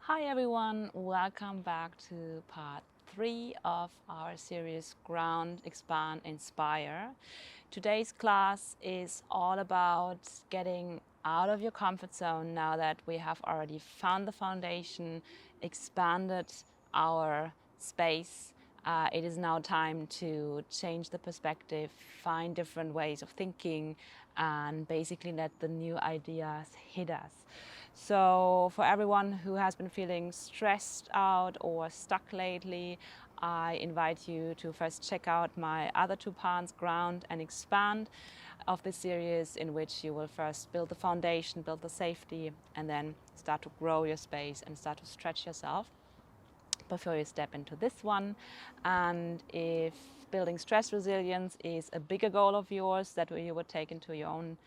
Hi everyone, welcome back to part 3 of our series Ground, Expand, Inspire. Today's class is all about getting out of your comfort zone now that we have already found the foundation, expanded our space. It is now time to change the perspective, find different ways of thinking, and basically let the new ideas hit us. So for everyone who has been feeling stressed out or stuck lately, I invite you to first check out my other 2 parts, Ground and Expand, of this series, in which you will first build the foundation, build the safety, and then start to grow your space and start to stretch yourself before you step into this one. And if building stress resilience is a bigger goal of yours that you would take into your own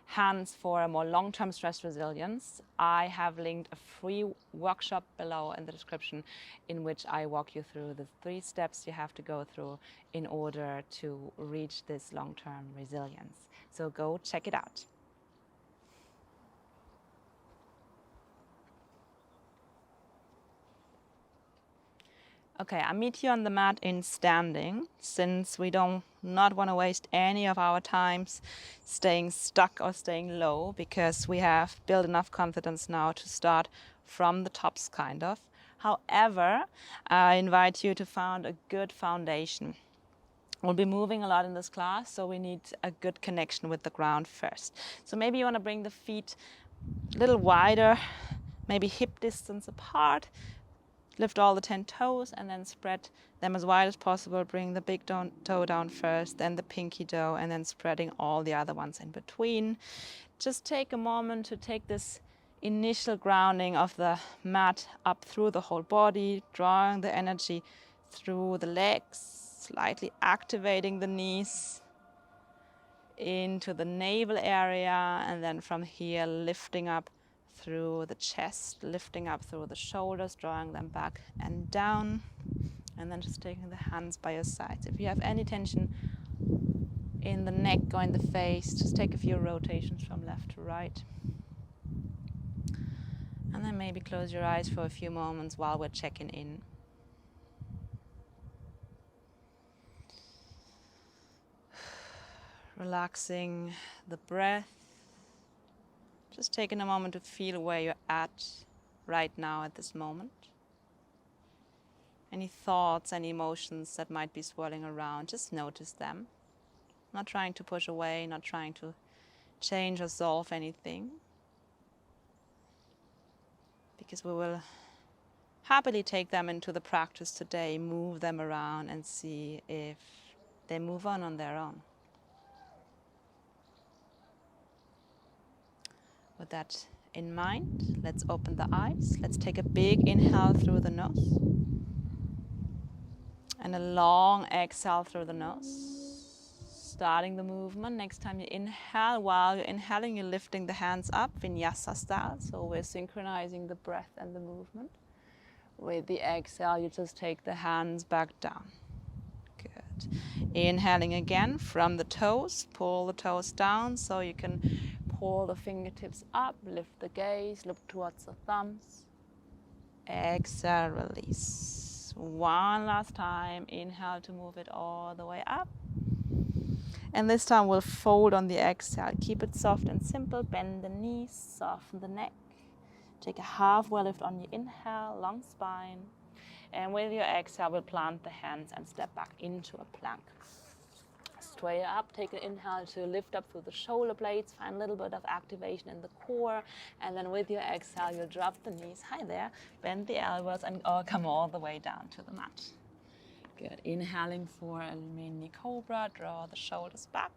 hands for a more long-term stress resilience, I have linked a free workshop below in the description in which I walk you through the 3 steps you have to go through in order to reach this long-term resilience. So go check it out. Okay, I meet you on the mat in standing, since we don't not want to waste any of our times staying stuck or staying low, because we have built enough confidence now to start from the tops, kind of. However, I invite you to find a good foundation. We'll be moving a lot in this class, so we need a good connection with the ground first. So maybe you want to bring the feet a little wider, maybe hip distance apart. Lift all the 10 toes and then spread them as wide as possible. Bring the big toe down first, then the pinky toe, and then spreading all the other ones in between. Just take a moment to take this initial grounding of the mat up through the whole body, drawing the energy through the legs, slightly activating the knees into the navel area, and then from here lifting up through the chest, lifting up through the shoulders, drawing them back and down, and then just taking the hands by your sides. If you have any tension in the neck or in the face, just take a few rotations from left to right. And then maybe close your eyes for a few moments while we're checking in. Relaxing the breath. Just taking a moment to feel where you're at right now at this moment. Any thoughts, any emotions that might be swirling around, just notice them. Not trying to push away, not trying to change or solve anything. Because we will happily take them into the practice today, move them around and see if they move on their own. With that in mind, let's open the eyes. Let's take a big inhale through the nose and a long exhale through the nose. Starting the movement. Next time you inhale, while you're inhaling, you're lifting the hands up, Vinyasa style. So we're synchronizing the breath and the movement. With the exhale, you just take the hands back down. Good. Inhaling again from the toes. Pull the toes down so you can pull the fingertips up, lift the gaze, look towards the thumbs. Exhale, release. One last time. Inhale to move it all the way up. And this time we'll fold on the exhale. Keep it soft and simple. Bend the knees, soften the neck. Take a halfway lift on your inhale, long spine. And with your exhale, we'll plant the hands and step back into a plank. Straight up, take an inhale to lift up through the shoulder blades, find a little bit of activation in the core, and then with your exhale, you'll drop the knees, hi there, bend the elbows, and come all the way down to the mat. Good, inhaling for a mini cobra, draw the shoulders back,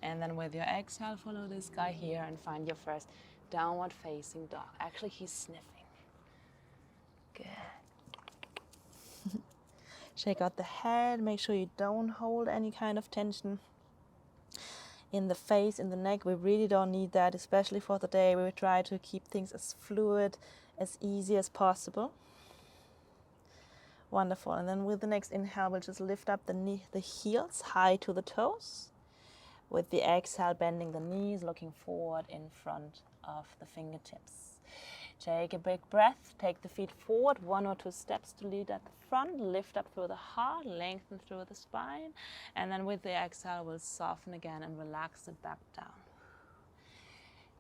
and then with your exhale, follow this guy here and find your first downward facing dog. Actually, he's sniffing. Good. Shake out the head, make sure you don't hold any kind of tension in the face, in the neck. We really don't need that, especially for the day. We try to keep things as fluid, as easy as possible. Wonderful. And then with the next inhale, we'll just lift up the heels high to the toes. With the exhale, bending the knees, looking forward in front of the fingertips. Take a big breath, take the feet forward, 1 or 2 steps to lead at the front, lift up through the heart, lengthen through the spine, and then with the exhale, we'll soften again and relax it back down.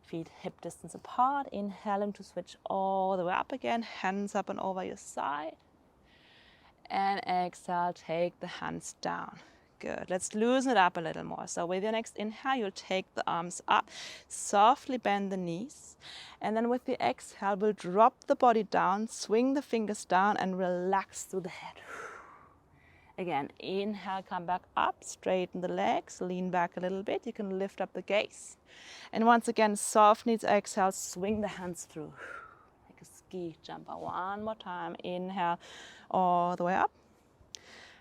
Feet hip distance apart, inhaling to switch all the way up again, hands up and over your side. And exhale, take the hands down. Good. Let's loosen it up a little more. So with your next inhale, you'll take the arms up, softly bend the knees. And then with the exhale, we'll drop the body down, swing the fingers down and relax through the head. Again, inhale, come back up, straighten the legs, lean back a little bit. You can lift up the gaze. And once again, soft knees, exhale, swing the hands through. Like a ski jumper. One more time. Inhale, all the way up.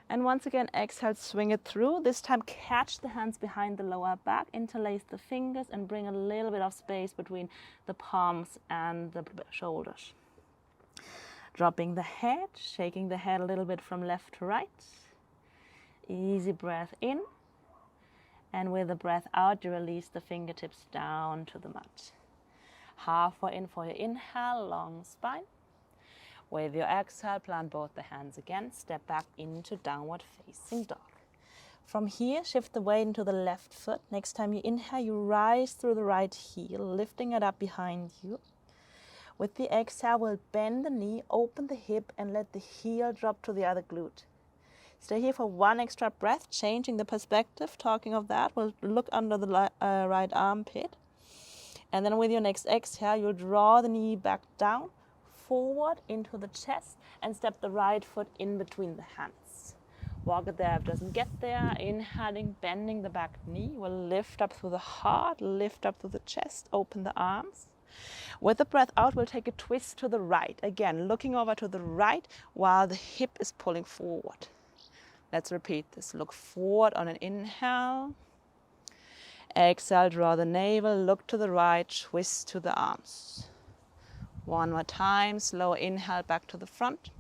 And once again, exhale, swing it through. This time, catch the hands behind the lower back, interlace the fingers, and bring a little bit of space between the palms and the shoulders. Dropping the head, shaking the head a little bit from left to right. Easy breath in. And with the breath out, you release the fingertips down to the mat. Halfway in for your inhale, long spine. With your exhale, plant both the hands again. Step back into downward facing dog. From here, shift the weight into the left foot. Next time you inhale, you rise through the right heel, lifting it up behind you. With the exhale, we'll bend the knee, open the hip, and let the heel drop to the other glute. Stay here for 1 extra breath, changing the perspective. Talking of that, we'll look under the right armpit. And then with your next exhale, you'll draw the knee back down, forward into the chest, and step the right foot in between the hands. Walk it there if it doesn't get there. Inhaling, bending the back knee. We'll lift up through the heart, lift up through the chest, open the arms. With the breath out, we'll take a twist to the right. Again, looking over to the right while the hip is pulling forward. Let's repeat this. Look forward on an inhale. Exhale, draw the navel, look to the right, twist to the arms. One more time, slow inhale back to the front.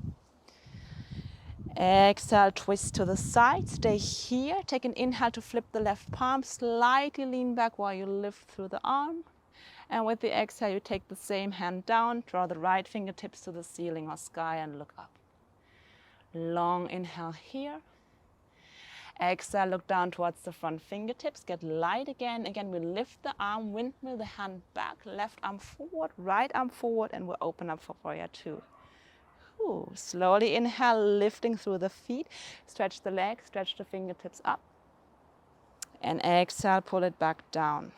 Exhale, twist to the side, stay here. Take an inhale to flip the left palm, slightly lean back while you lift through the arm. And with the exhale, you take the same hand down, draw the right fingertips to the ceiling or sky and look up. Long inhale here. Exhale, look down towards the front fingertips, get light again. Again, we lift the arm, windmill the hand back, left arm forward, right arm forward, and we'll open up for warrior 2. Ooh, slowly inhale, lifting through the feet. Stretch the legs, stretch the fingertips up. And exhale, pull it back down.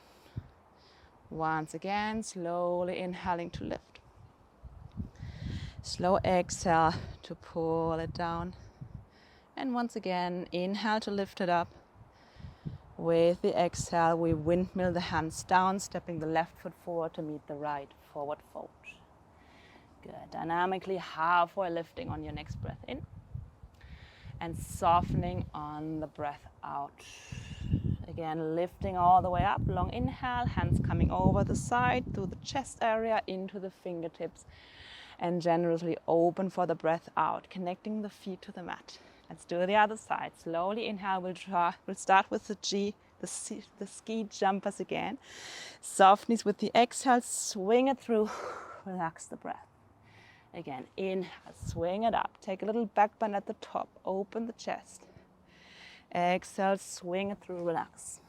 Once again, slowly inhaling to lift. Slow exhale to pull it down. And once again, inhale to lift it up. With the exhale, we windmill the hands down, stepping the left foot forward to meet the right, forward fold. Good. Dynamically halfway lifting on your next breath in. And softening on the breath out. Again, lifting all the way up. Long inhale, hands coming over the side, through the chest area, into the fingertips. And generously open for the breath out, connecting the feet to the mat. Let's do the other side. Slowly inhale, we'll start with the ski jumpers again. Soft knees with the exhale, swing it through, relax the breath. Again, inhale, swing it up. Take a little back bend at the top, open the chest. Exhale, swing it through, relax.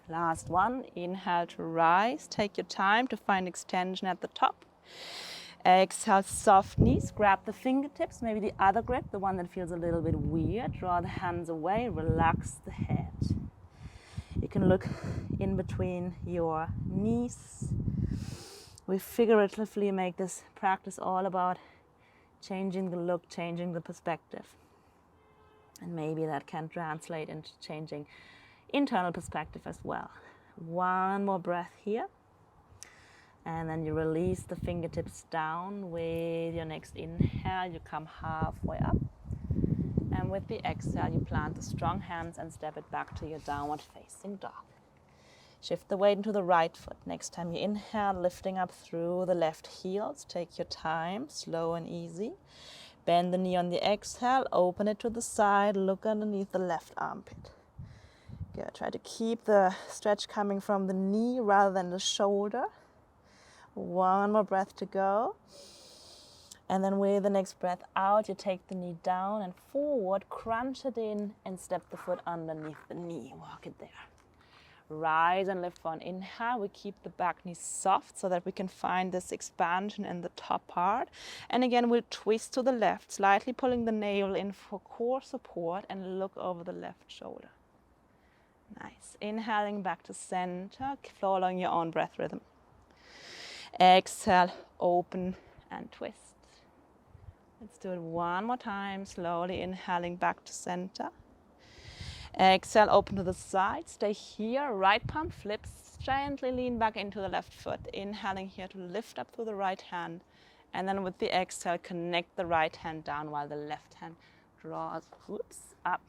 Last one, inhale to rise. Take your time to find extension at the top. Exhale, soft knees, grab the fingertips, maybe the other grip, the one that feels a little bit weird. Draw the hands away, relax the head. You can look in between your knees. We figuratively make this practice all about changing the look, changing the perspective. And maybe that can translate into changing internal perspective as well. One more breath here. And then you release the fingertips down. With your next inhale, you come halfway up. And with the exhale, you plant the strong hands and step it back to your downward facing dog. Shift the weight into the right foot. Next time you inhale, lifting up through the left heels. Take your time, slow and easy. Bend the knee on the exhale, open it to the side, look underneath the left armpit. Good. Try to keep the stretch coming from the knee rather than the shoulder. One more breath to go. And then with the next breath out, you take the knee down and forward, crunch it in, and step the foot underneath the knee. Walk it there. Rise and lift for an inhale. We keep the back knee soft so that we can find this expansion in the top part. And again, we'll twist to the left, slightly pulling the navel in for core support and look over the left shoulder. Nice. Inhaling back to center, following your own breath rhythm. Exhale, open and twist. Let's do it one more time, slowly inhaling back to center. Exhale, open to the side, stay here, right palm flips, gently lean back into the left foot. Inhaling here to lift up through the right hand. And then with the exhale, connect the right hand down while the left hand draws, up.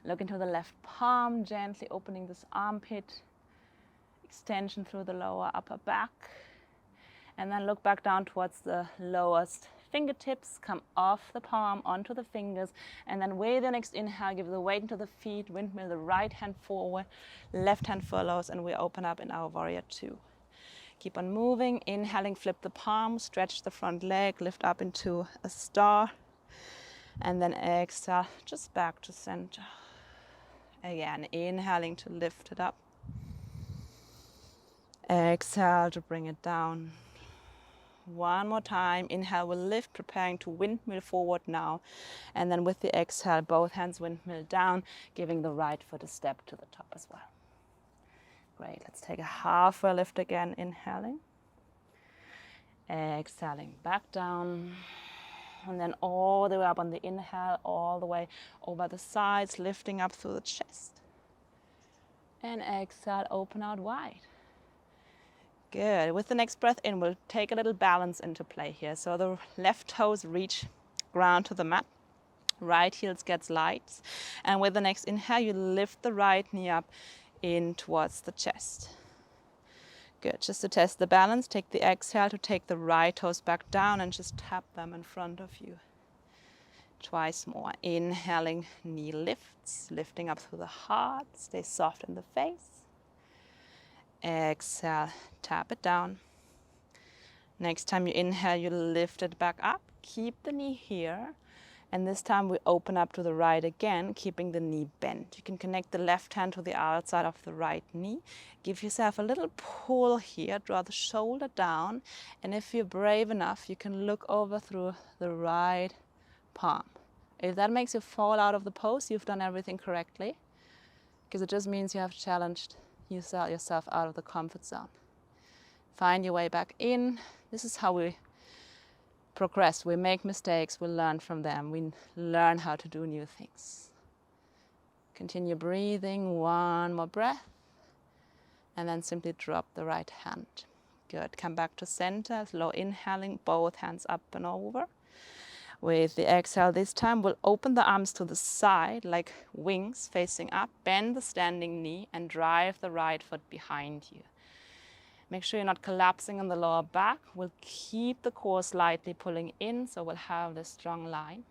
Look into the left palm, gently opening this armpit, extension through the lower upper back. And then look back down towards the lowest fingertips, come off the palm onto the fingers, and then with the next inhale, give the weight into the feet, windmill the right hand forward, left hand follows, and we open up in our warrior two. Keep on moving, inhaling, flip the palm, stretch the front leg, lift up into a star, and then exhale, just back to center. Again, inhaling to lift it up. Exhale to bring it down. One more time, inhale, we'll lift, preparing to windmill forward now. And then with the exhale, both hands windmill down, giving the right foot a step to the top as well. Great, let's take a halfway lift again, inhaling. Exhaling, back down. And then all the way up on the inhale, all the way over the sides, lifting up through the chest. And exhale, open out wide. Good. With the next breath in, we'll take a little balance into play here. So the left toes reach ground to the mat. Right heels gets light. And with the next inhale, you lift the right knee up in towards the chest. Good. Just to test the balance, take the exhale to take the right toes back down and just tap them in front of you. Twice more. Inhaling, knee lifts, lifting up through the heart. Stay soft in the face. Exhale, tap it down. Next time you inhale, you lift it back up. Keep the knee here. And this time we open up to the right again, keeping the knee bent. You can connect the left hand to the outside of the right knee. Give yourself a little pull here. Draw the shoulder down. And if you're brave enough, you can look over through the right palm. If that makes you fall out of the pose, you've done everything correctly. Because it just means you have challenged yourself out of the comfort zone. Find your way back in. This is how we progress. We make mistakes, we learn from them, we learn how to do new things. Continue breathing, one more breath, and then simply drop the right hand. Good, come back to center, slow inhaling, both hands up and over. With the exhale this time, we'll open the arms to the side like wings facing up, bend the standing knee and drive the right foot behind you. Make sure you're not collapsing on the lower back. We'll keep the core slightly pulling in, so we'll have this strong line.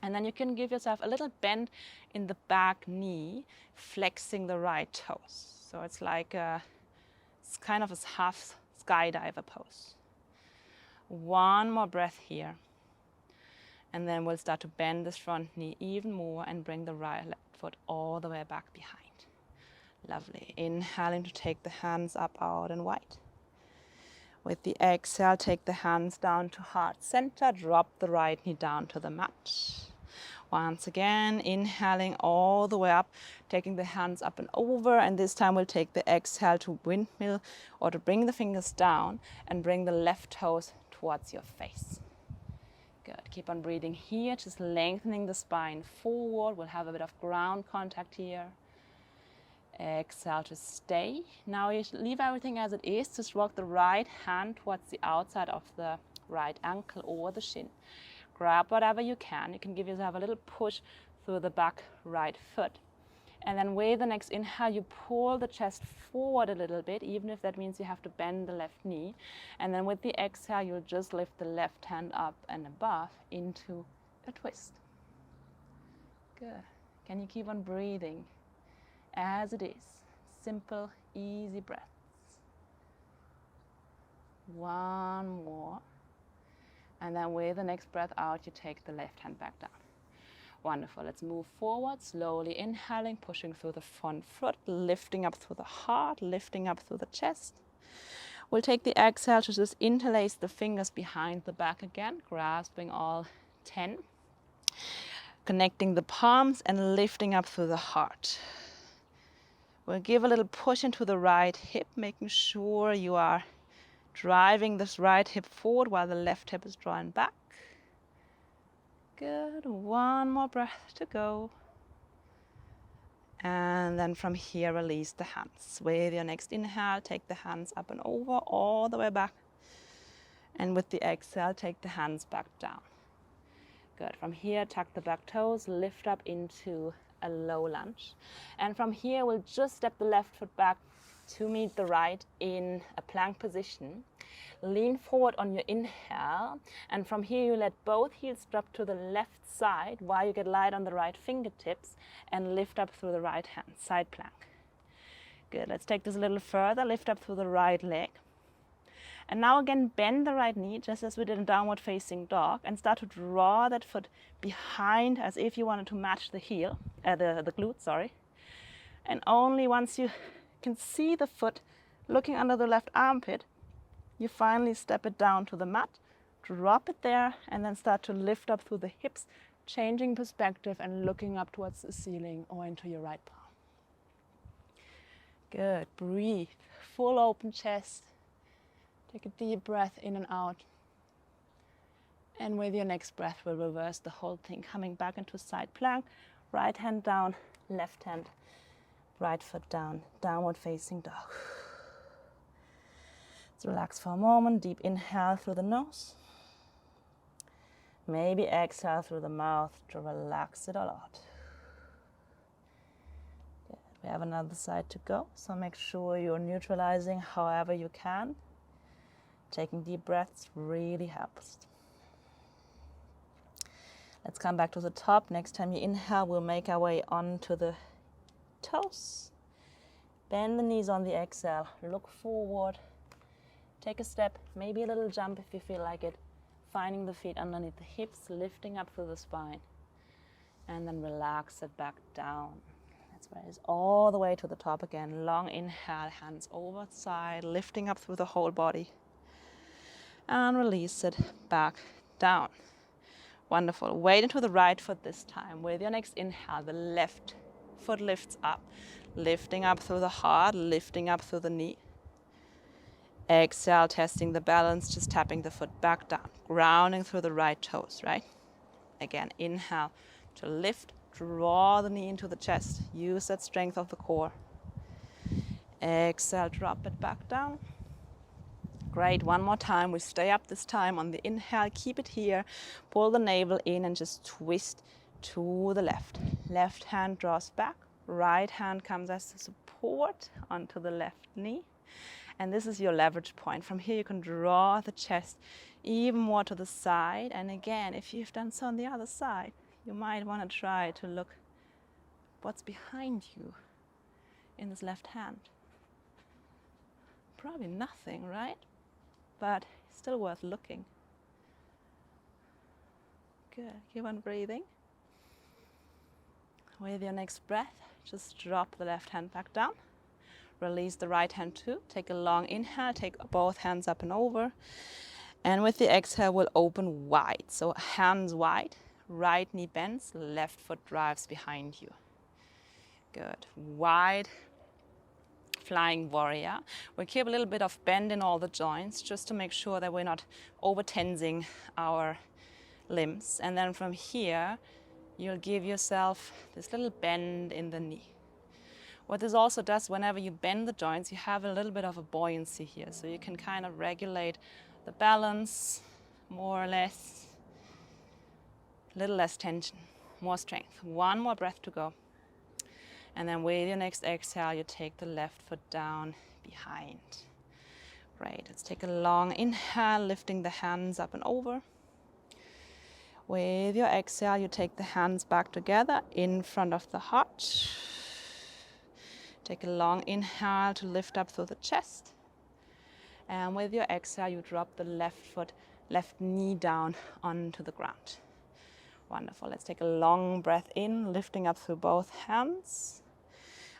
And then you can give yourself a little bend in the back knee, flexing the right toes. So it's like it's kind of a half skydiver pose. One more breath here. And then we'll start to bend this front knee even more and bring the right left foot all the way back behind. Lovely. Inhaling to take the hands up, out and wide. With the exhale, take the hands down to heart center. Drop the right knee down to the mat. Once again, inhaling all the way up, taking the hands up and over. And this time we'll take the exhale to windmill or to bring the fingers down and bring the left toes towards your face. Good. Keep on breathing here, just lengthening the spine forward. We'll have a bit of ground contact here. Exhale to stay. Now you leave everything as it is. Just walk the right hand towards the outside of the right ankle or the shin. Grab whatever you can. You can give yourself a little push through the back right foot. And then with the next inhale, you pull the chest forward a little bit, even if that means you have to bend the left knee. And then with the exhale, you'll just lift the left hand up and above into a twist. Good. Can you keep on breathing as it is? Simple, easy breaths. One more. And then with the next breath out, you take the left hand back down. Wonderful. Let's move forward, slowly inhaling, pushing through the front foot, lifting up through the heart, lifting up through the chest. We'll take the exhale to just interlace the fingers behind the back again, grasping all 10. Connecting the palms and lifting up through the heart. We'll give a little push into the right hip, making sure you are driving this right hip forward while the left hip is drawing back. Good. One more breath to go. And then from here, release the hands. With your next inhale, take the hands up and over, all the way back. And with the exhale, take the hands back down. Good. From here, tuck the back toes, lift up into a low lunge. And from here, we'll just step the left foot back to meet the right in a plank position. Lean forward on your inhale. And from here, you let both heels drop to the left side while you get light on the right fingertips and lift up through the right hand, side plank. Good. Let's take this a little further. Lift up through the right leg. And now again, bend the right knee, just as we did in downward facing dog, and start to draw that foot behind as if you wanted to match the heel, the glute, sorry. And only once you can see the foot looking under the left armpit, you finally step it down to the mat, drop it there, and then start to lift up through the hips, changing perspective and looking up towards the ceiling or into your right palm. Good. Breathe. Full open chest. Take a deep breath in and out. And with your next breath, we'll reverse the whole thing, coming back into side plank. Right hand down, left hand, right foot down, downward facing dog. Let's relax for a moment. Deep inhale through the nose. Maybe exhale through the mouth to relax it all out. Good. We have another side to go, so make sure you're neutralizing however you can. Taking deep breaths really helps. Let's come back to the top. Next time you inhale, we'll make our way onto the toes. Bend the knees on the exhale. Look forward. Take a step, maybe a little jump if you feel like it. Finding the feet underneath the hips, lifting up through the spine. And then relax it back down. Let's raise all the way to the top again. Long inhale, hands over the side, lifting up through the whole body. And release it back down. Wonderful. Weight into the right foot this time. With your next inhale, the left foot lifts up, lifting up through the heart, lifting up through the knee. Exhale, testing the balance, just tapping the foot back down, grounding through the right toes, right? Again, inhale to lift, draw the knee into the chest. Use that strength of the core. Exhale, drop it back down. Great, one more time. We stay up this time on the inhale. Keep it here. Pull the navel in and just twist to the left. Left hand draws back. Right hand comes as support onto the left knee. And this is your leverage point. From here you can draw the chest even more to the side. And again, if you've done so on the other side, you might want to try to look what's behind you in this left hand. Probably nothing, right? But still worth looking. Good. Keep on breathing. With your next breath, just drop the left hand back down. Release the right hand too. Take a long inhale. Take both hands up and over. And with the exhale, we'll open wide. So hands wide. Right knee bends. Left foot drives behind you. Good. Wide. Flying warrior. We'll keep a little bit of bend in all the joints just to make sure that we're not over tensing our limbs. And then from here, you'll give yourself this little bend in the knee. What this also does, whenever you bend the joints, you have a little bit of a buoyancy here. So you can kind of regulate the balance more or less. A little less tension, more strength. One more breath to go. And then with your next exhale, you take the left foot down behind. Great. Let's take a long inhale, lifting the hands up and over. With your exhale, you take the hands back together in front of the heart. Take a long inhale to lift up through the chest. And with your exhale, you drop the left knee down onto the ground. Wonderful. Let's take a long breath in, lifting up through both hands.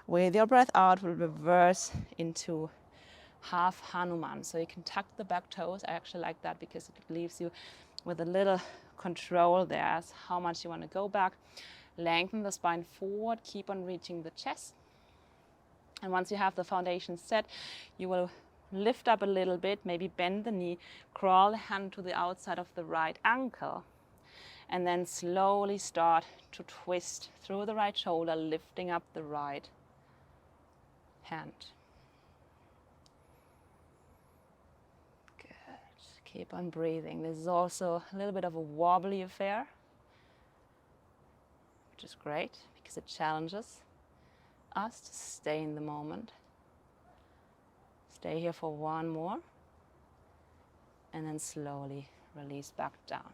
With your breath out, we'll reverse into half Hanuman. So you can tuck the back toes. I actually like that because it leaves you with a little control there as how much you want to go back. Lengthen the spine forward, keep on reaching the chest. And once you have the foundation set, you will lift up a little bit, maybe bend the knee, crawl the hand to the outside of the right ankle, and then slowly start to twist through the right shoulder, lifting up the right hand. Good. Keep on breathing. This is also a little bit of a wobbly affair, which is great because it challenges us to stay in the moment. Stay here for one more, and then slowly release back down.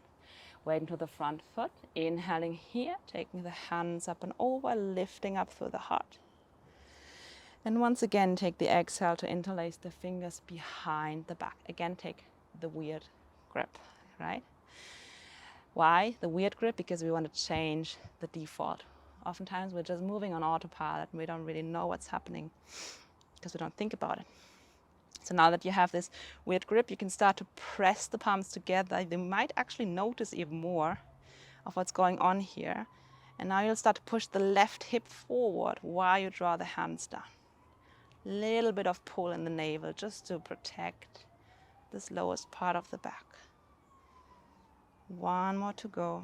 Weight to the front foot, inhaling here, taking the hands up and over, lifting up through the heart. And once again, take the exhale to interlace the fingers behind the back. Again, take the weird grip, right? Why the weird grip? Because we want to change the default. Oftentimes we're just moving on autopilot and we don't really know what's happening because we don't think about it. So now that you have this weird grip, you can start to press the palms together. You might actually notice even more of what's going on here. And now you'll start to push the left hip forward while you draw the hands down. Little bit of pull in the navel just to protect this lowest part of the back. One more to go.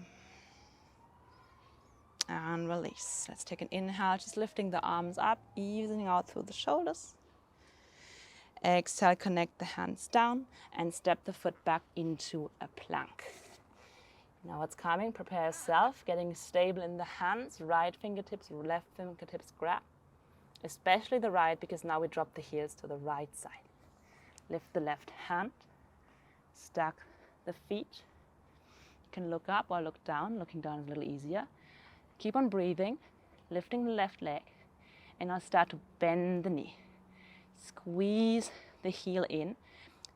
And release. Let's take an inhale, just lifting the arms up, easing out through the shoulders. Exhale, connect the hands down and step the foot back into a plank. Now what's coming, prepare yourself, getting stable in the hands, right fingertips, left fingertips grab. Especially the right, because now we drop the heels to the right side. Lift the left hand, stack the feet. You can look up or look down. Looking down is a little easier. Keep on breathing, lifting the left leg, and now start to bend the knee. Squeeze the heel in.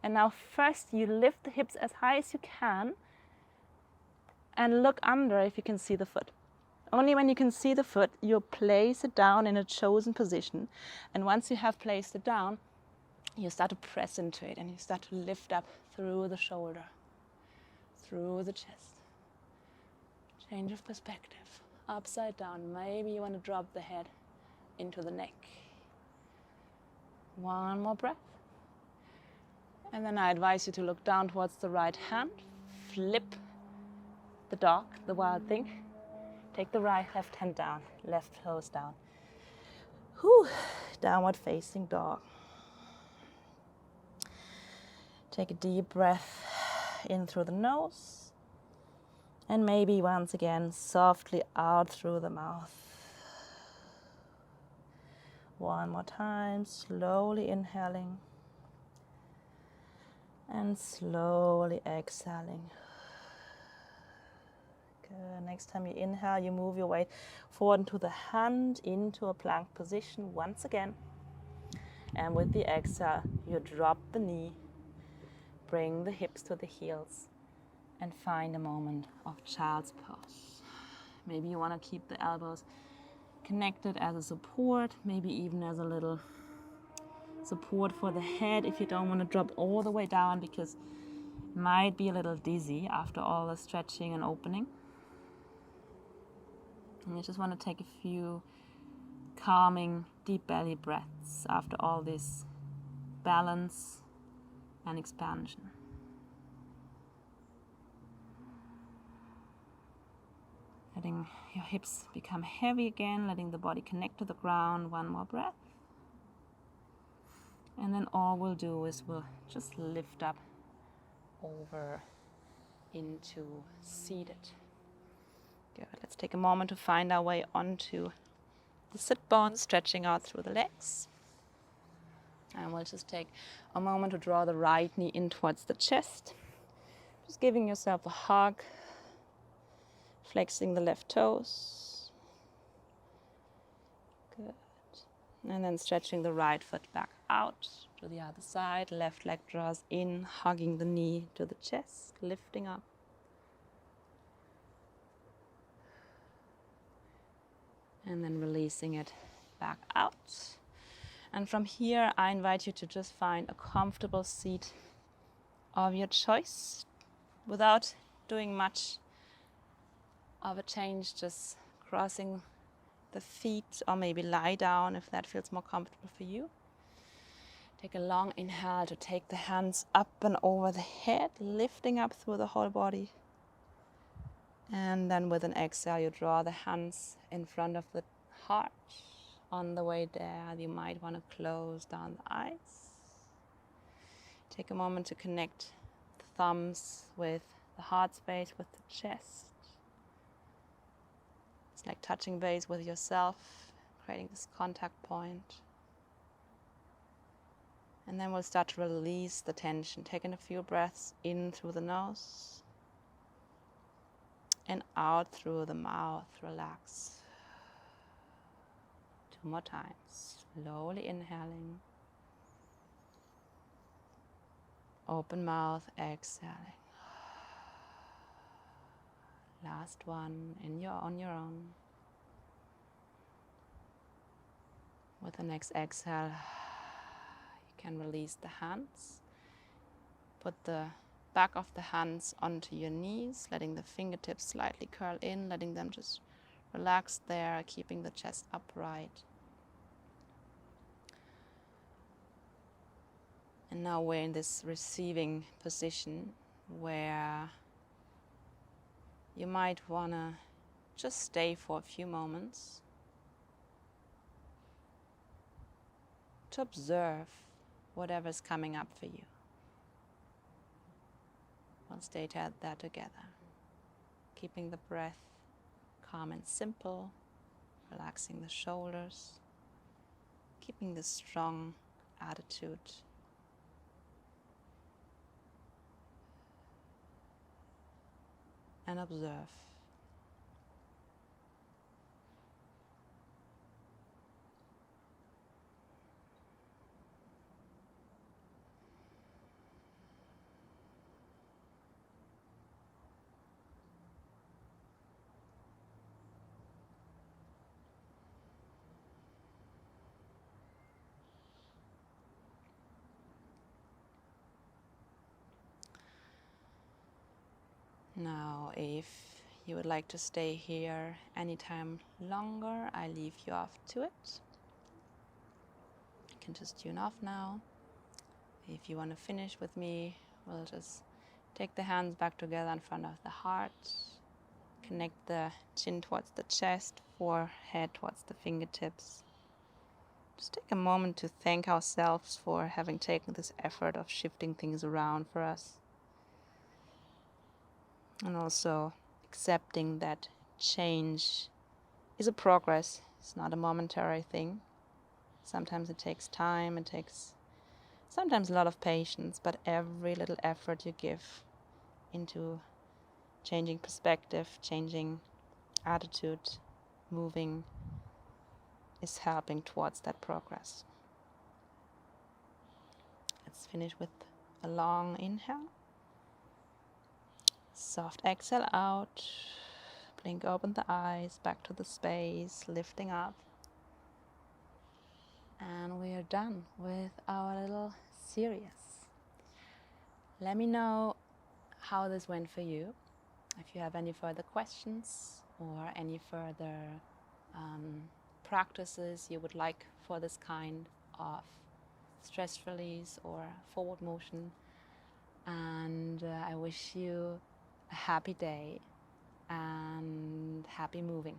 And now first you lift the hips as high as you can and look under if you can see the foot. Only when you can see the foot, you place it down in a chosen position. And once you have placed it down, you start to press into it and you start to lift up through the shoulder, through the chest. Change of perspective. Upside down. Maybe you want to drop the head into the neck. One more breath. And then I advise you to look down towards the right hand. Flip the dog, the wild thing. Take the left hand down, left toes down. Whew. Downward facing dog. Take a deep breath in through the nose. And maybe once again, softly out through the mouth. One more time, slowly inhaling. And slowly exhaling. Good. Next time you inhale, you move your weight forward into the hand, into a plank position once again. And with the exhale, you drop the knee, bring the hips to the heels, and find a moment of child's pose. Maybe you want to keep the elbows connected as a support, maybe even as a little support for the head if you don't want to drop all the way down because it might be a little dizzy after all the stretching and opening. And you just want to take a few calming, deep belly breaths after all this balance and expansion. Letting your hips become heavy again, letting the body connect to the ground. One more breath. And then all we'll do is we'll just lift up over into seated. Good. Let's take a moment to find our way onto the sit bones, stretching out through the legs. And we'll just take a moment to draw the right knee in towards the chest. Just giving yourself a hug. Flexing the left toes. Good. And then stretching the right foot back out. To the other side, left leg draws in, hugging the knee to the chest, lifting up. And then releasing it back out. And from here, I invite you to just find a comfortable seat of your choice without doing much of a change, just crossing the feet, or maybe lie down if that feels more comfortable for you. Take a long inhale to take the hands up and over the head, lifting up through the whole body. And then with an exhale, you draw the hands in front of the heart. On the way there, you might want to close down the eyes. Take a moment to connect the thumbs with the heart space, with the chest. It's like touching base with yourself, creating this contact point. And then we'll start to release the tension, taking a few breaths in through the nose and out through the mouth. Relax. 2 more times. Slowly inhaling. Open mouth, exhaling. Last one on your own. With the next exhale, you can release the hands. Put the back of the hands onto your knees, letting the fingertips slightly curl in, letting them just relax there, keeping the chest upright. And now we're in this receiving position where you might want to just stay for a few moments to observe whatever's coming up for you. We'll stay there together, keeping the breath calm and simple, relaxing the shoulders, keeping this strong attitude. And observe. Now, if you would like to stay here anytime longer, I leave you off to it. You can just tune off now. If you want to finish with me, we'll just take the hands back together in front of the heart. Connect the chin towards the chest, forehead towards the fingertips. Just take a moment to thank ourselves for having taken this effort of shifting things around for us. And also accepting that change is a progress. It's not a momentary thing. Sometimes it takes time, it takes sometimes a lot of patience, but every little effort you give into changing perspective, changing attitude, moving, is helping towards that progress. Let's finish with a long inhale. Soft exhale out. Blink open the eyes, back to the space, lifting up. And we are done with our little series. Let me know how this went for you. If you have any further questions or any further practices you would like for this kind of stress release or forward motion. And I wish you a happy day and happy moving.